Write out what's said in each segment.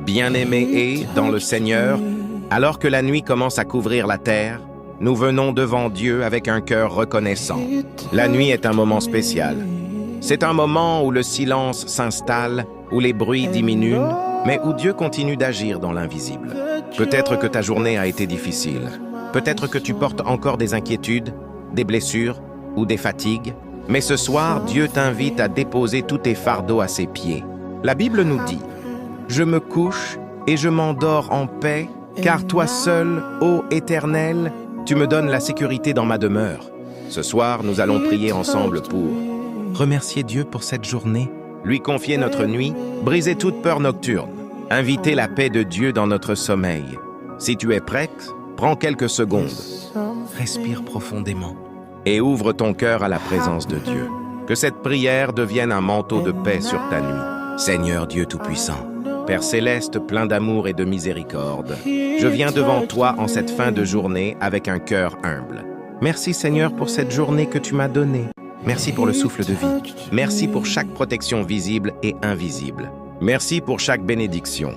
Bien-aimés et, dans le Seigneur, alors que la nuit commence à couvrir la terre, nous venons devant Dieu avec un cœur reconnaissant. La nuit est un moment spécial. C'est un moment où le silence s'installe, où les bruits diminuent, mais où Dieu continue d'agir dans l'invisible. Peut-être que ta journée a été difficile. Peut-être que tu portes encore des inquiétudes, des blessures ou des fatigues. Mais ce soir, Dieu t'invite à déposer tous tes fardeaux à ses pieds. La Bible nous dit « Je me couche et je m'endors en paix, car toi seul, ô Éternel, tu me donnes la sécurité dans ma demeure. » Ce soir, nous allons prier ensemble pour remercier Dieu pour cette journée, lui confier notre nuit, briser toute peur nocturne, inviter la paix de Dieu dans notre sommeil. Si tu es prête, prends quelques secondes, respire profondément et ouvre ton cœur à la présence de Dieu. Que cette prière devienne un manteau de paix sur ta nuit. Seigneur Dieu Tout-Puissant, Père Céleste plein d'amour et de miséricorde, je viens devant toi en cette fin de journée avec un cœur humble. Merci Seigneur pour cette journée que tu m'as donnée. Merci pour le souffle de vie. Merci pour chaque protection visible et invisible. Merci pour chaque bénédiction,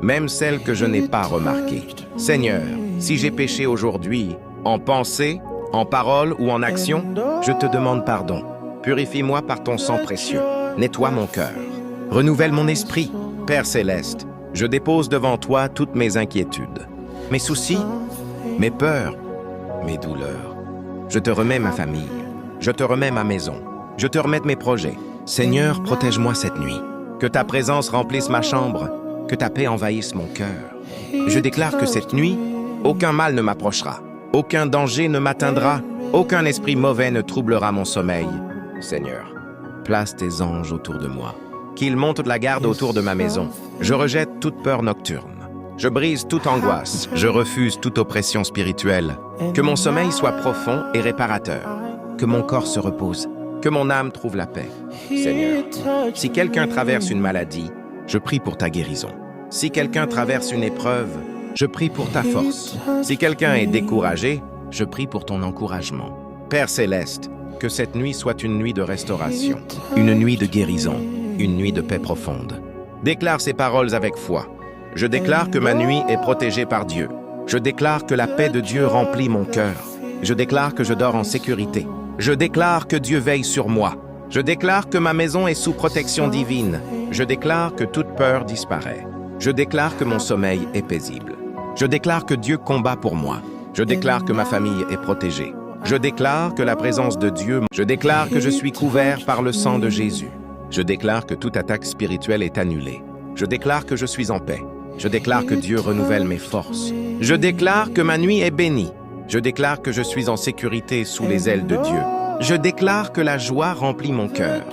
même celle que je n'ai pas remarquée. Seigneur, si j'ai péché aujourd'hui, en pensée, en parole ou en action, je te demande pardon. Purifie-moi par ton sang précieux. Nettoie mon cœur. Renouvelle mon esprit. Père Céleste, je dépose devant toi toutes mes inquiétudes, mes soucis, mes peurs, mes douleurs. Je te remets ma famille. Je te remets ma maison. Je te remets mes projets. Seigneur, protège-moi cette nuit. Que ta présence remplisse ma chambre. Que ta paix envahisse mon cœur. Je déclare que cette nuit, aucun mal ne m'approchera. Aucun danger ne m'atteindra. Aucun esprit mauvais ne troublera mon sommeil. Seigneur, place tes anges autour de moi. Qu'ils montent la garde autour de ma maison. Je rejette toute peur nocturne. Je brise toute angoisse. Je refuse toute oppression spirituelle. Que mon sommeil soit profond et réparateur. Que mon corps se repose. Que mon âme trouve la paix. Seigneur, si quelqu'un traverse une maladie, je prie pour ta guérison. Si quelqu'un traverse une épreuve, je prie pour ta force. Si quelqu'un est découragé, je prie pour ton encouragement. Père Céleste, que cette nuit soit une nuit de restauration, une nuit de guérison, une nuit de paix profonde. Déclare ces paroles avec foi. Je déclare que ma nuit est protégée par Dieu. Je déclare que la paix de Dieu remplit mon cœur. Je déclare que je dors en sécurité. Je déclare que Dieu veille sur moi. Je déclare que ma maison est sous protection divine. Je déclare que toute peur disparaît. Je déclare que mon sommeil est paisible. Je déclare que Dieu combat pour moi. Je déclare que ma famille est protégée. Je déclare que la présence de Dieu... Je déclare que je suis couvert par le sang de Jésus. Je déclare que toute attaque spirituelle est annulée. Je déclare que je suis en paix. Je déclare que Dieu renouvelle mes forces. Je déclare que ma nuit est bénie. Je déclare que je suis en sécurité sous les ailes de Dieu. Je déclare que la joie remplit mon cœur.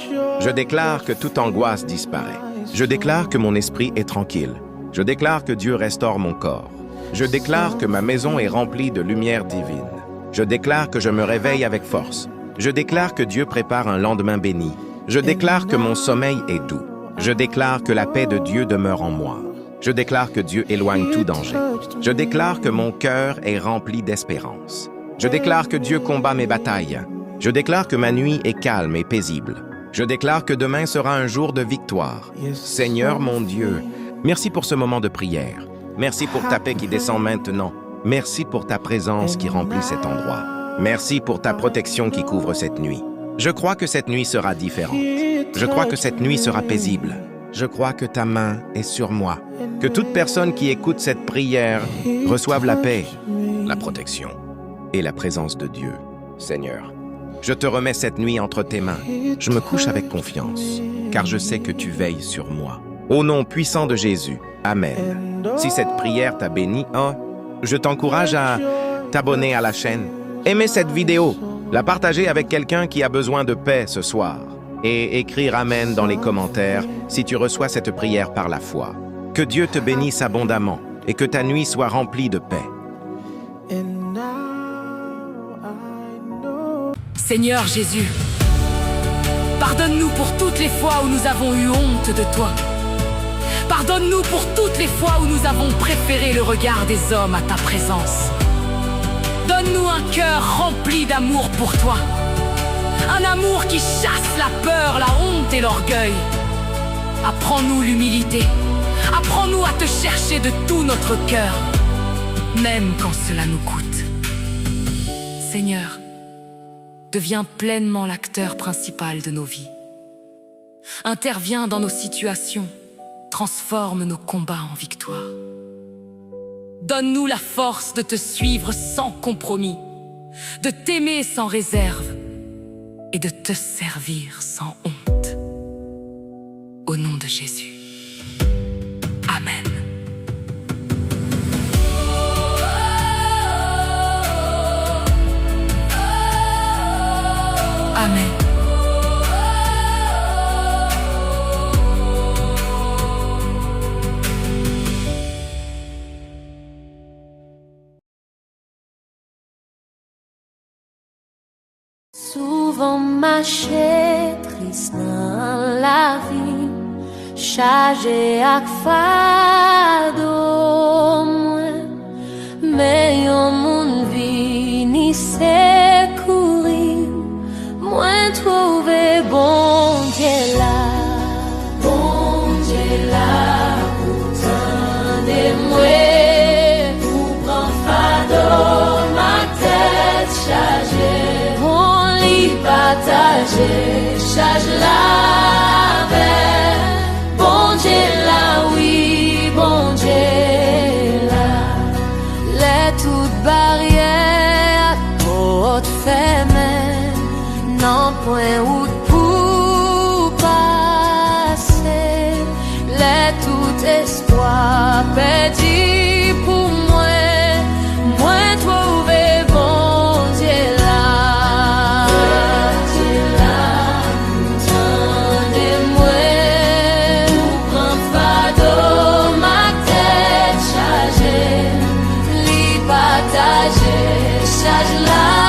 Je déclare que toute angoisse disparaît. Je déclare que mon esprit est tranquille. Je déclare que Dieu restaure mon corps. Je déclare que ma maison est remplie de lumière divine. Je déclare que je me réveille avec force. Je déclare que Dieu prépare un lendemain béni. Je déclare que mon sommeil est doux. Je déclare que la paix de Dieu demeure en moi. Je déclare que Dieu éloigne tout danger. Je déclare que mon cœur est rempli d'espérance. Je déclare que Dieu combat mes batailles. Je déclare que ma nuit est calme et paisible. Je déclare que demain sera un jour de victoire. Seigneur mon Dieu, merci pour ce moment de prière. Merci pour ta paix qui descend maintenant. Merci pour ta présence qui remplit cet endroit. Merci pour ta protection qui couvre cette nuit. Je crois que cette nuit sera différente. Je crois que cette nuit sera paisible. Je crois que ta main est sur moi. Que toute personne qui écoute cette prière reçoive la paix, la protection et la présence de Dieu. Seigneur, je te remets cette nuit entre tes mains. Je me couche avec confiance, car je sais que tu veilles sur moi. Au nom puissant de Jésus, Amen. Si cette prière t'a béni, je t'encourage à t'abonner à la chaîne. Aimer cette vidéo, la partager avec quelqu'un qui a besoin de paix ce soir. Et écrire Amen dans les commentaires si tu reçois cette prière par la foi. Que Dieu te bénisse abondamment et que ta nuit soit remplie de paix. Seigneur Jésus, pardonne-nous pour toutes les fois où nous avons eu honte de toi. Pardonne-nous pour toutes les fois où nous avons préféré le regard des hommes à ta présence. Donne-nous un cœur rempli d'amour pour toi. Un amour qui chasse la peur, la honte et l'orgueil. Apprends-nous l'humilité. Apprends-nous à te chercher de tout notre cœur, même quand cela nous coûte. Seigneur, deviens pleinement l'acteur principal de nos vies. Interviens dans nos situations, transforme nos combats en victoire. Donne-nous la force de te suivre sans compromis, de t'aimer sans réserve et de te servir sans honte. Au nom de Jésus. Amen. Amen. Souvent marché triste dans la vie, chargé ak fado mwen, mais yon moun vini secourir, mwen trouvé bon Dieu là, pour tande mwen, pour prendre fado ma tête chargée. Partager, charge la paix. Bon Dieu là, oui, bon Dieu là. Les toutes barrières, portes fermées, non point où pour passer. Les tout espoir perdu pour moi, moi trouver bon Dieu là. Charge la